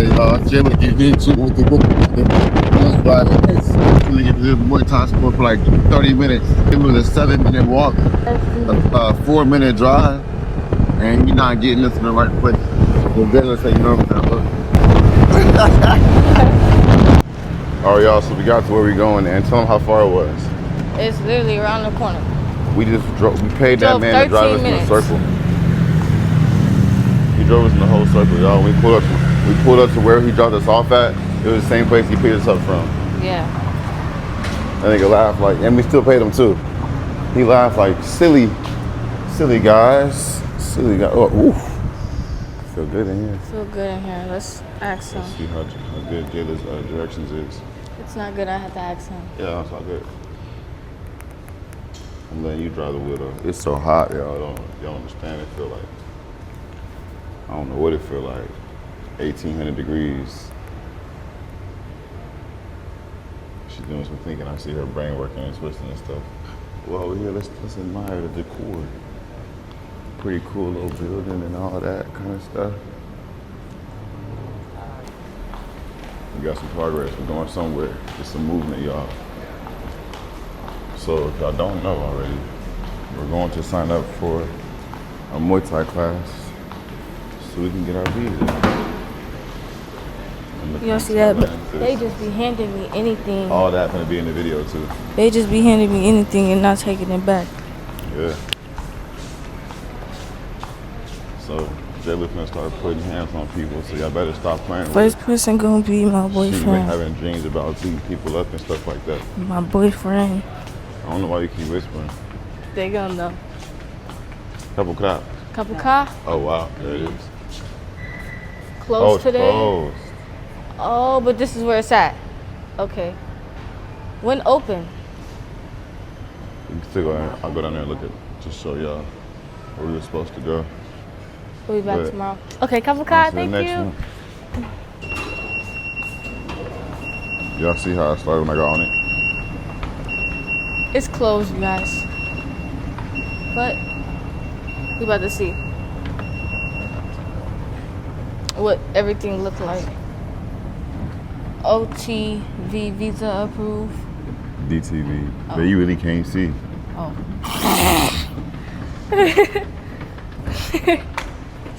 Jayla get into it with the book. Really get to do Muay Thai sport for like 30 minutes. It was a 7-minute walk, a 4-minute drive, and you're not getting this in the right place. The Jayla say, you know what I'm saying? All right, y'all, so we got to where we're going, and tell them how far it was. It's literally around the corner. We just drove, we paid that man to drive us in a circle. He drove us in the whole circle, y'all. We pulled up to where he dropped us off at. It was the same place he picked us up from. Yeah. That nigga laughed like, and we still paid him too. He laughed like, silly guys. Silly guy. Oh, oof. Feel good in here. Feel good in here. Let's ask him. Let's see how good Jayla's directions is. It's not good, I have to ask him. Yeah, that's not good. I'm letting you drive the wheel though. It's so hot, y'all don't understand. It feel like, I don't know what it feel like. 1,800 degrees. She's doing some thinking. I see her brain working and twisting and stuff. Well, over here, let's admire the decor. Pretty cool little building and all that kind of stuff. We got some progress. We're going somewhere. It's some movement, y'all. So if y'all don't know already, we're going to sign up for a Muay Thai class so we can get our visa. You don't see that, but they just be handing me anything. All that gonna be in the video too. They just be handing me anything and not taking it back. Yeah. So Jayla finna start putting hands on people, so y'all better stop playing with First person gonna be my boyfriend. She been having dreams about beating people up and stuff like that. My boyfriend. I don't know why you keep whispering. They gonna know. Couple crap. Couple car? Oh wow, there it is. Closed today? Closed. Oh, but this is where it's at. Okay. When open? You can still go down. I'll go down there and look at it. Just show y'all where we were supposed to go. We'll be back tomorrow. Okay, couple car, thank you. Y'all see how I started when I got on it? It's closed, you guys. But we about to see what everything looked like. OTV visa approved. DTV. But you really can't see. Oh.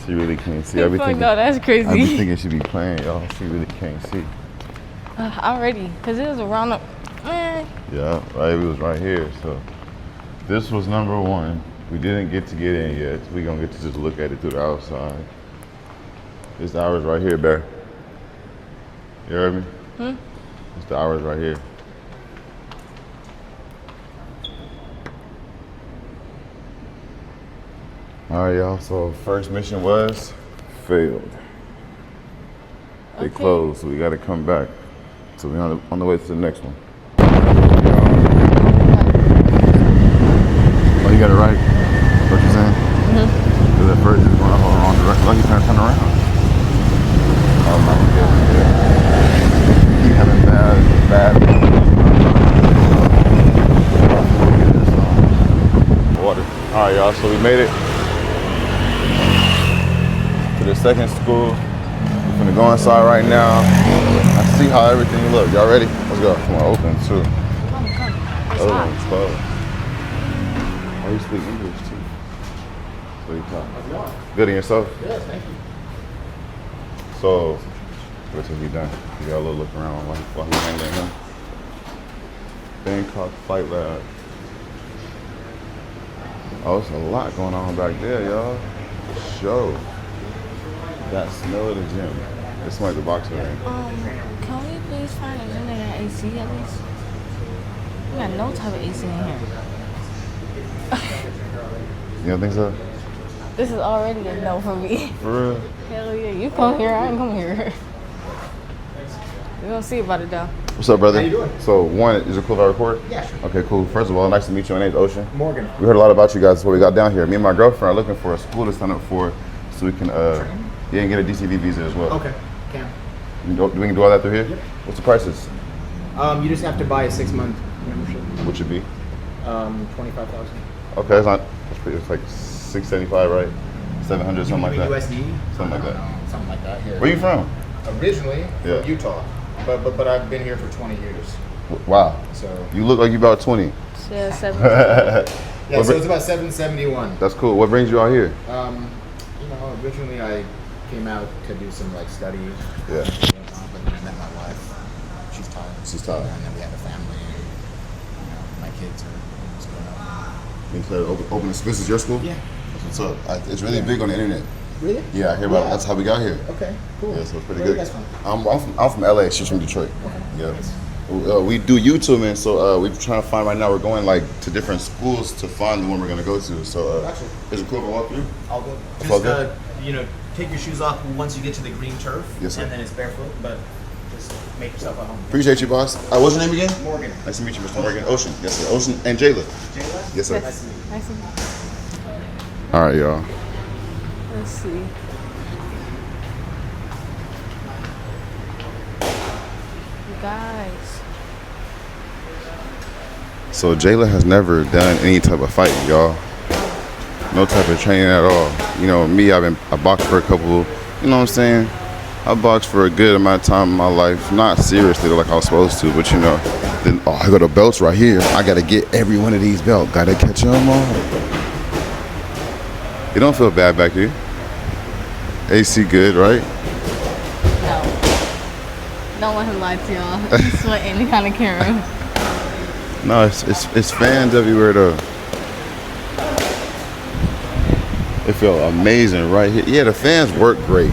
She really can't see. I be thinking, no, that's crazy. I be thinking she be playing, y'all. She really can't see. I'm ready, cause it was around the. Yeah, right. It was right here. So this was number one. We didn't get to get in yet. We gonna get to just look at it through the outside. This hours right here, Bear. You heard me? It's the hours right here. All right, y'all. So first mission was failed. They closed, so we got to come back. So we're on the way to the next one. Oh, you got it right. What you saying? Because at first it's going the wrong direction. Like you're trying to turn around. Oh my goodness. Keep having bad. Water. All right, y'all. So we made it to the second school. We're gonna go inside right now. I see how everything looks. Y'all ready? Let's go. Come on, open too. Come. Oh, it's closed. Oh, you speak English too. So you talk. Good in yourself? Yes, thank you. So, what's he done? You got a little look around while he's handling him. Bangkok Fight Lab. Oh, it's a lot going on back there, y'all. Show. That smell of the gym. It's like the boxing ring. Can we please find a gym that got AC at least? We got no type of AC in here. You don't think so? This is already a no for me. For real? Hell yeah, you come here, I ain't come here. We're gonna see about it though. What's up, brother? How you doing? So, one, is it cool if I record? Yeah, sure. Okay, cool. First of all, nice to meet you. My name's Ocean. Morgan. We heard a lot about you guys before we got down here. Me and my girlfriend are looking for a school to sign up for so we can and get a DCV visa as well. Okay, can. We can do all that through here? Yep. What's the prices? You just have to buy a 6-month membership. What should be? 25,000. Okay, it's like $675, right? 700, something like that. USD? Something like that. Something like that. Here. Where you from? Originally Yeah. from Utah, but I've been here for 20 years. Wow. So You look like you about 20. Yeah, 7. yeah, so it's about 771. That's cool. What brings you out here? You know, originally I came out to do some like study. Yeah. But then I met my wife. She's Thai. She's Thai. And then we had a family. And, you know, my kids are almost grown up. You said open this is your school? Yeah. That's what's up. It's really big on the internet. Really? Yeah, I hear about it. That's how we got here. Okay, cool. Yeah, so it's pretty Where are good. you guys from? I'm from LA. She's from Detroit. Okay. Yeah. We do YouTube, man. So we're trying to find right now. We're going like to different schools to find the one we're gonna go to. So Gotcha. is it cool if I walk through? All good. It's all Just, good? you know, take your shoes off once you get to the green turf. Yes, sir. And then it's barefoot, but just make yourself at home. Appreciate you, boss. What's your name again? Morgan. Nice to meet you, Mr. Morgan. Ocean. Yes, sir. Ocean and Jayla. Jayla? Yes, sir. Nice to meet you. Nice and All right, y'all. let's see. You guys. So Jayla has never done any type of fighting, y'all. No type of training at all. You know, me, I boxed for a couple, you know what I'm saying? I boxed for a good amount of time in my life. Not seriously like I was supposed to, but you know. Then, I got the belts right here. I gotta get every one of these belts. Gotta catch them all. You don't feel bad back here. AC good, right? No. Don't want him to lie to y'all. He's sweating. He kind of camera. No, it's fans everywhere though. It felt amazing right here. Yeah, the fans work great.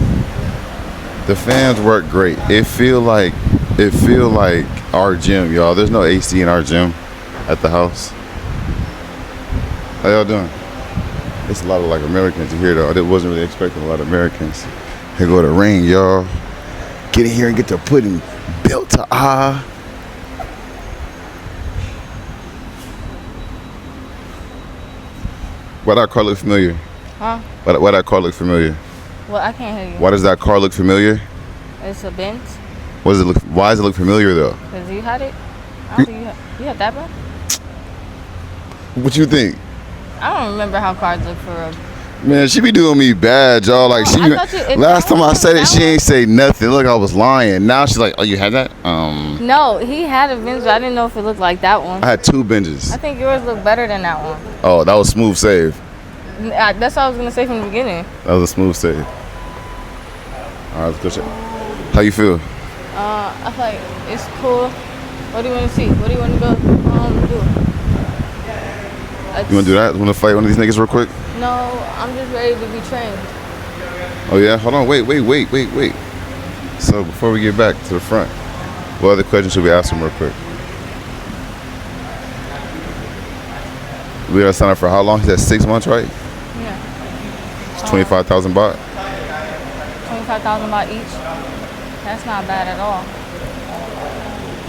The fans work great. It feel like our gym, y'all. There's no AC in our gym at the house. How y'all doing? It's a lot of like Americans here though. I wasn't really expecting a lot of Americans. Here go the ring, y'all. Get in here and get to putting belt to eye. Why that car look familiar? Huh? Why that car look familiar? Well, I can't hear you. Why does that car look familiar? It's a Benz. What does it look? Why does it look familiar though? Because you had it. I don't think you had that, bro? What you think? I don't remember how cars look for real. Man, she be doing me bad, y'all. Like Oh, she. I thought you- Last time I said it, that she one- ain't say nothing. Look, I was lying. Now she's like, "Oh, you had that?" No, he had a Benz, but I didn't know if it looked like that one. I had two binges. I think yours looked better than that one. Oh, that was smooth save. That's what I was gonna say from the beginning. That was a smooth save. All right, let's go check. How you feel? I feel like it's cool. What do you want to see? What do you want to go do? You wanna do that? Wanna fight one of these niggas real quick? No, I'm just ready to be trained. Oh yeah, hold on, wait. So before we get back to the front, what other questions should we ask him real quick? We gotta sign up for how long? He said 6 months, right? Yeah. It's 25,000 baht. 25,000 baht each. That's not bad at all.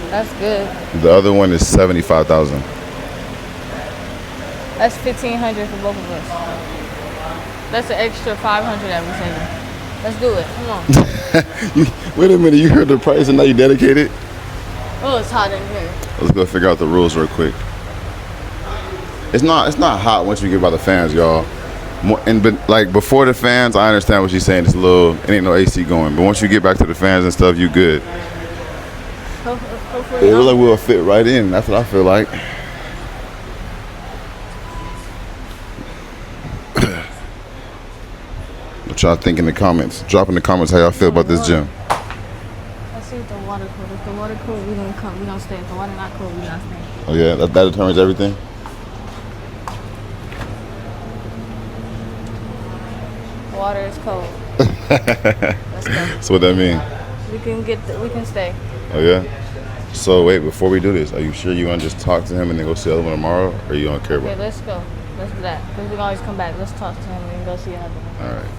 That's good. The other one is 75,000. That's 1,500 for both of us. That's an extra 500 that we're saving. Let's do it. Come on. Wait a minute, you heard the price and now you dedicated? Oh, it's hot in here. Let's go figure out the rules real quick. It's not hot once you get by the fans, y'all. But like before the fans, I understand what she's saying. It's a little, it ain't no AC going. But once you get back to the fans and stuff, you good. Hopefully, It looks like we'll fit right in. That's what I feel like. What y'all think in the comments? Drop in the comments how y'all feel about this gym. Let's see if the water cool. If the water cool, we don't come. We don't stay. If the water not cool, we not stay. Oh yeah, that determines everything. Water is cold. Let's go. So what that mean? We can stay. Oh yeah. So wait, before we do this, are you sure you want to just talk to him and then go see the other one tomorrow, or you don't care Okay, about it? let's go. Let's do that. Because we can always come back. Let's talk to him and go see another one. All right.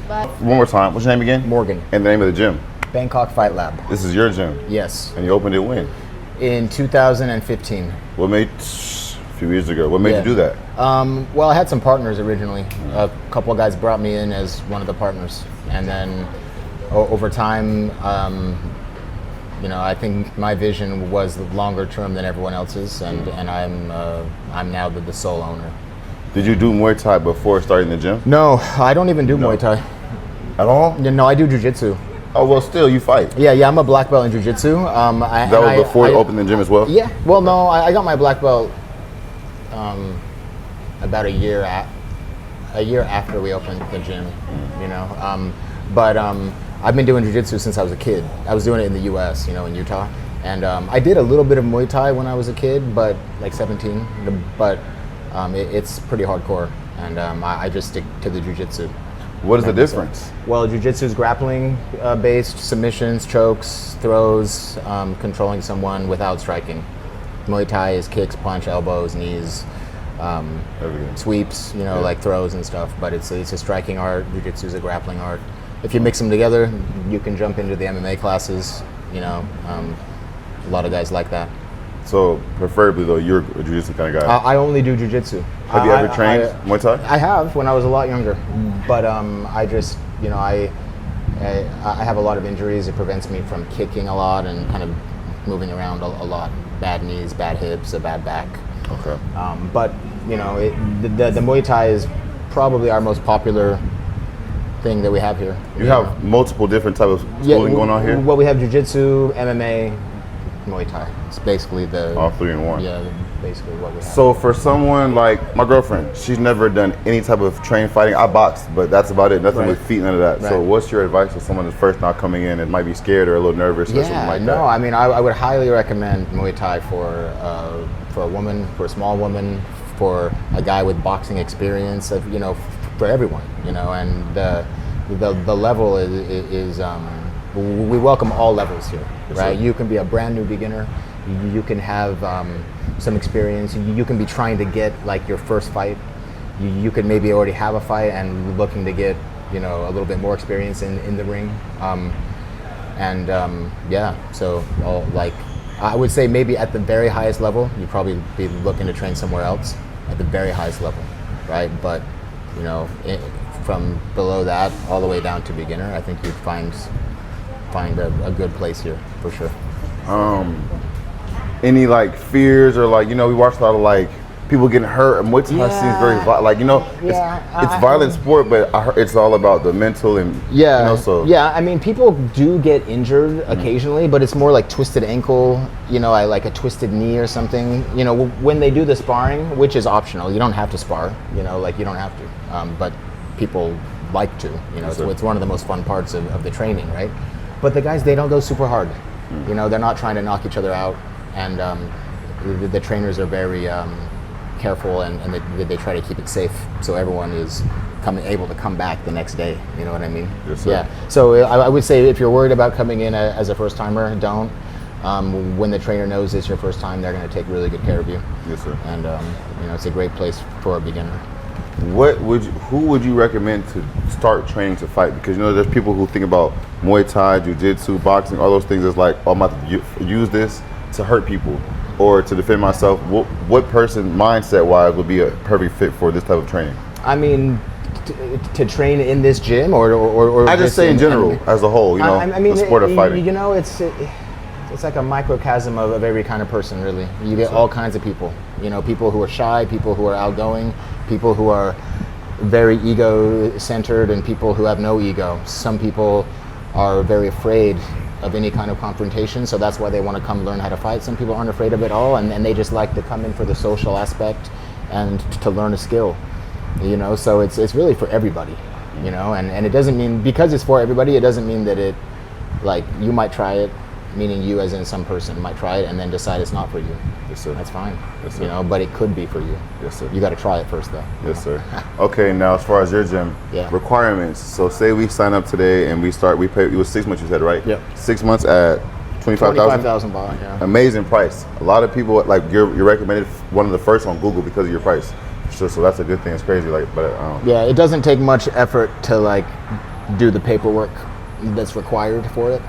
Bye. One more time. What's your name again? Morgan. And the name of the gym. Bangkok Fight Lab. This is your gym. Yes. And you opened it when? In 2015. What made a few years ago? What made Yeah. you do that? Well, I had some partners originally. A couple of guys brought me in as one of the partners, and then over time, you know, I think my vision was longer term than everyone else's, and I'm now the sole owner. Did you do Muay Thai before starting the gym? No, I don't even do Muay Thai. At all? No, I do jiu-jitsu. Oh, well, still, you fight. Yeah, I'm a black belt in jiu-jitsu. That was before you opened the gym as well? Yeah, well, no, I got my black belt about a year after we opened the gym, you know. But I've been doing jiu-jitsu since I was a kid. I was doing it in the U.S., you know, in Utah. And I did a little bit of Muay Thai when I was a kid, but like 17. But it's pretty hardcore, and I just stick to the jiu-jitsu. What is the difference? Well, jiu-jitsu is grappling based, submissions, chokes, throws, controlling someone without striking. Muay Thai is kicks, punch, elbows, knees, sweeps, you know, like throws and stuff. But it's a striking art. Jiu-jitsu is a grappling art. If you mix them together, you can jump into the MMA classes. You know, a lot of guys like that. So, preferably though, you're a jiu-jitsu kind of guy. I only do jiu-jitsu. Have you ever trained Muay Thai? I have when I was a lot younger, but I just, you know, I have a lot of injuries. It prevents me from kicking a lot and kind of moving around a lot. Bad knees, bad hips, a bad back. Okay. But you know, the Muay Thai is probably our most popular thing that we have here. You have multiple different types of schooling going on here? Well, we have jiu-jitsu, MMA, Muay Thai. It's basically all three in one. Yeah, basically what we have. So for someone like my girlfriend, she's never done any type of train fighting. I boxed, but that's about it. Nothing with feet, none of that. Right. So what's your advice to someone that's first not coming in and might be scared or a little nervous or something like that? I mean, I would highly recommend Muay Thai for a woman, for a small woman, for a guy with boxing experience, you know, for everyone, you know, and the level is we welcome all levels here, right? Yes, you can be a brand new beginner, you can have some experience, you can be trying to get like your first fight, you could maybe already have a fight and looking to get, you know, a little bit more experience in the ring, so like I would say maybe at the very highest level you'd probably be looking to train somewhere else at the very highest level, right? But you know, from below that all the way down to beginner, I think you'd find a good place here for sure. Any like fears or like, you know, we watch a lot of like people getting hurt, and Muay Thai seems very like, you know, it's violent sport, but it's all about the mental and you know, so I mean, people do get injured occasionally, but it's more like twisted ankle, you know, like a twisted knee or something. You know, when they do the sparring, which is optional, you don't have to spar, you know, like you don't have to, but people like to, you know, it's one of the most fun parts of the training, right? But the guys, they don't go super hard, you know, they're not trying to knock each other out, and the trainers are very careful, and they try to keep it safe, so everyone is able to come back the next day. You know what I mean? Yes, sir. Yeah. So I would say if you're worried about coming in as a first timer, don't. When the trainer knows it's your first time, they're going to take really good care of you. Yes, sir. And you know, it's a great place for a beginner. Who would you recommend to start training to fight? Because you know, there's people who think about Muay Thai, Jiu-Jitsu, boxing, all those things as like, oh, I'm about to use this to hurt people or to defend myself. What person, mindset-wise, would be a perfect fit for this type of training? I mean, to train in this gym, or I just say in general, as a whole, you know, I mean, the sport of fighting. You know, it's like a microcosm of every kind of person, really. You get all kinds of people. You know, people who are shy, people who are outgoing, people who are very ego-centered, and people who have no ego. Some people are very afraid of any kind of confrontation, so that's why they want to come learn how to fight. Some people aren't afraid of it all, and they just like to come in for the social aspect and to learn a skill. You know, so it's really for everybody. You know, and it doesn't mean, because it's for everybody, it doesn't mean that it, like, you might try it, meaning you as in some person might try it and then decide it's not for you. Yes, sir. That's fine. Yes, sir. You know, but it could be for you. Yes, sir. You got to try it first, though. Yes, sir. Okay, now as far as your gym, requirements. So say we sign up today and we pay, it was 6 months you said, right? Yep. 6 months at 25,000? 25,000 baht, yeah. Amazing price. A lot of people, like, you're recommended one of the first on Google because of your price. So that's a good thing. It's crazy, like, but yeah, it doesn't take much effort to like do the paperwork that's required for it.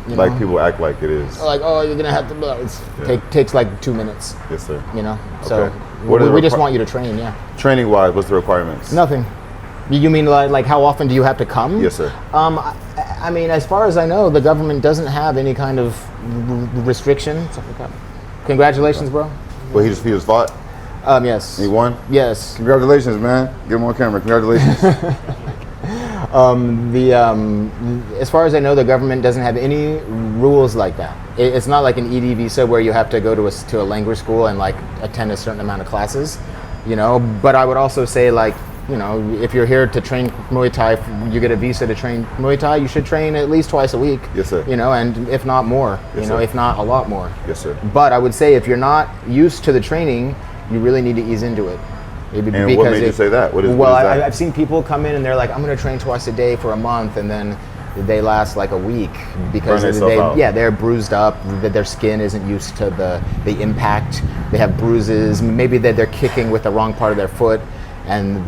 You like know? People act like it is. Like, oh, you're gonna have to. Takes like 2 minutes. Yes, sir. You know, so okay. we just want you to train. Yeah. Training wise, what's the requirements? Nothing. You mean like how often do you have to come? Yes, sir. I mean, as far as I know, the government doesn't have any kind of restriction. Congratulations, bro. Well, he just fought. Yes. He won? Yes. Congratulations, man. Get him on camera. Congratulations. As far as I know, the government doesn't have any rules like that. It's not like an ED visa where you have to go to a language school and like attend a certain amount of classes, you know. But I would also say, like, you know, if you're here to train Muay Thai, you get a visa to train Muay Thai, you should train at least twice a week. Yes, sir. You know, and if not more, Yes, you know, sir. if not a lot more. Yes, sir. But I would say if you're not used to the training, you really need to ease into it. And what made you say that? What is that? I've seen people come in and they're like, I'm going to train twice a day for a month, and then they last like a week because Burn themselves out. they're bruised up, that their skin isn't used to the impact. They have bruises. Maybe they're kicking with the wrong part of their foot, and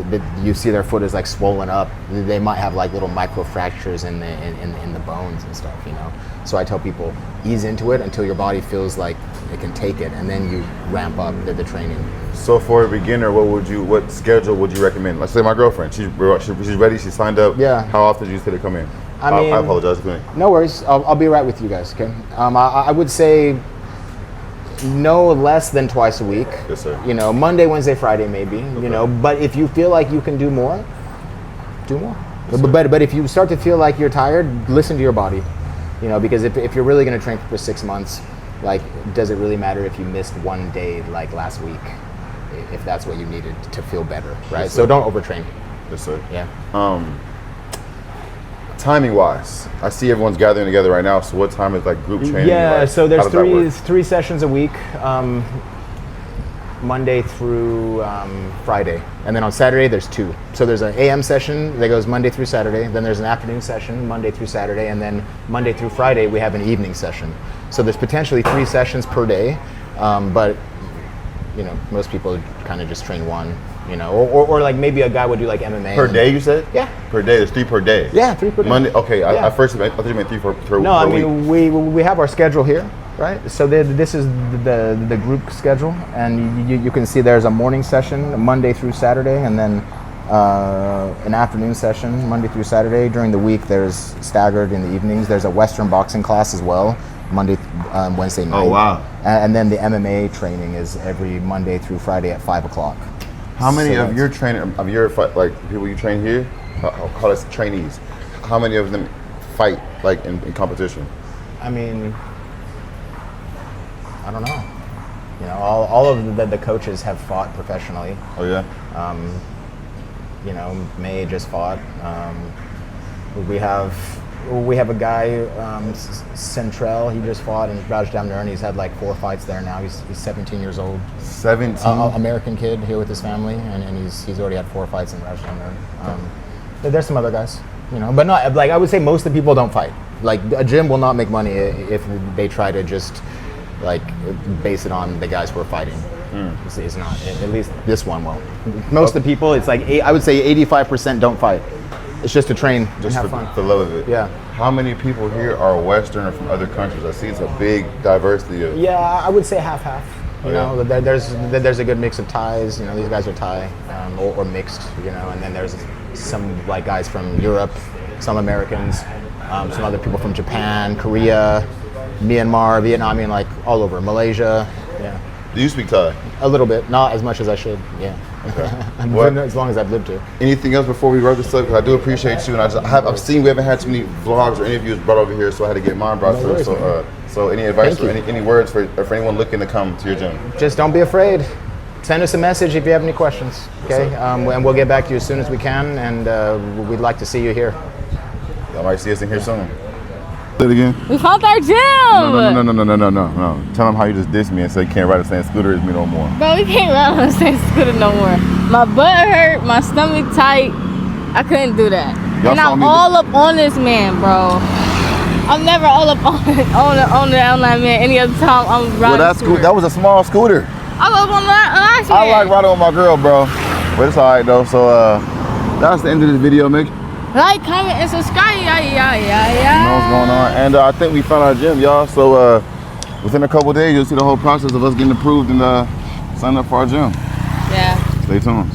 you see their foot is like swollen up. They might have like little micro fractures in the bones and stuff, you know. So I tell people, ease into it until your body feels like it can take it, and then you ramp up the training. So for a beginner, what schedule would you recommend? Let's say my girlfriend, she's ready, she signed up. Yeah. How often do you say to come in? I mean, I apologize for me. No worries. I'll be right with you guys. Okay. I would say no less than twice a week. Yes, sir. You know, Monday, Wednesday, Friday, maybe. Okay. You know, but if you feel like you can do more, do more. Yes, sir. But if you start to feel like you're tired, listen to your body. You know, because if you're really going to train for 6 months, like, does it really matter if you missed one day like last week, if that's what you needed to feel better, right? Yes, So sir. don't overtrain. Yes, sir. Yeah. Timing wise, I see everyone's gathering together right now. So what time is like group training? Yeah, like, so how there's does that work? three sessions a week, Monday through Friday, and then on Saturday there's 2. So there's an AM session that goes Monday through Saturday, then there's an afternoon session Monday through Saturday, and then Monday through Friday we have an evening session. So there's potentially 3 sessions per day, but you know, most people kind of just train 1. You know, or like maybe a guy would do like MMA. Per day, you said? Yeah. Per day, there's 3 per day. Yeah, 3 per day. Monday, okay, Yeah. I thought you meant 3 per No, I week. mean we have our schedule here, right? So this is the group schedule, and you can see there's a morning session Monday through Saturday, and then an afternoon session Monday through Saturday. During the week, there's staggered in the evenings. There's a Western boxing class as well, Monday, Wednesday night. Oh, wow. And then the MMA training is every Monday through Friday at 5 o'clock. How many So of your people you train here, I'll call us trainees, how many of them fight like in competition? I mean, I don't know. You know, all of the coaches have fought professionally. Oh yeah? You know, May just fought. We have a guy, Centrell, he just fought in Rajdamnern. He's had like 4 fights there now. He's 17 years old. 17? American kid here with his family, and he's already had 4 fights in Rajdamnern. There's some other guys, you know, but not like I would say most of the people don't fight. Like a gym will not make money if they try to just like base it on the guys who are fighting. It's not. At least this one won't. Most of the people, it's like I would say 85% don't fight. It's just to train, Just have for fun. the love of it. Yeah. How many people here are Western or from other countries? I see it's a big diversity of. Yeah, I would say half-half. You Oh, yeah. know, there's a good mix of Thais. You know, these guys are Thai or mixed. You know, and then there's some like guys from Europe, some Americans, some other people from Japan, Korea, Myanmar, Vietnam. I mean, like all over. Malaysia. Yeah, Do you speak Thai? a little bit, not as much as I should. Yeah, What? as long as I've lived here. Anything else before we wrap this up? Because I do appreciate you, and I've seen we haven't had too many vlogs or interviews brought over here, so I had to get mine brought No through. worries, So any advice Thank or you. any words for anyone looking to come to your gym? Just don't be afraid. Send us a message if you have any questions, okay? sir. And we'll get back to you as soon as we can, and we'd like to see you here. Y'all might see us in here soon. Say it again. We found our gym. No. Tell them how you just dissed me and say you can't ride a sand scooter with me no more. Bro, we can't ride on the same scooter no more. My butt hurt, my stomach tight. I couldn't do that. Y'all And saw I'm me all up on this man, bro. I'm never all up on that man any other time I'm riding. Well, scooter. that was a small scooter. I was on that last I like man. riding with my girl, bro. But it's alright though. So that's the end of this video. Make you Like, comment, and subscribe. Yeah. know what's going on. And I think we found our gym, y'all. So within a couple of days, you'll see the whole process of us getting approved and signing up for our gym. Yeah. Stay tuned.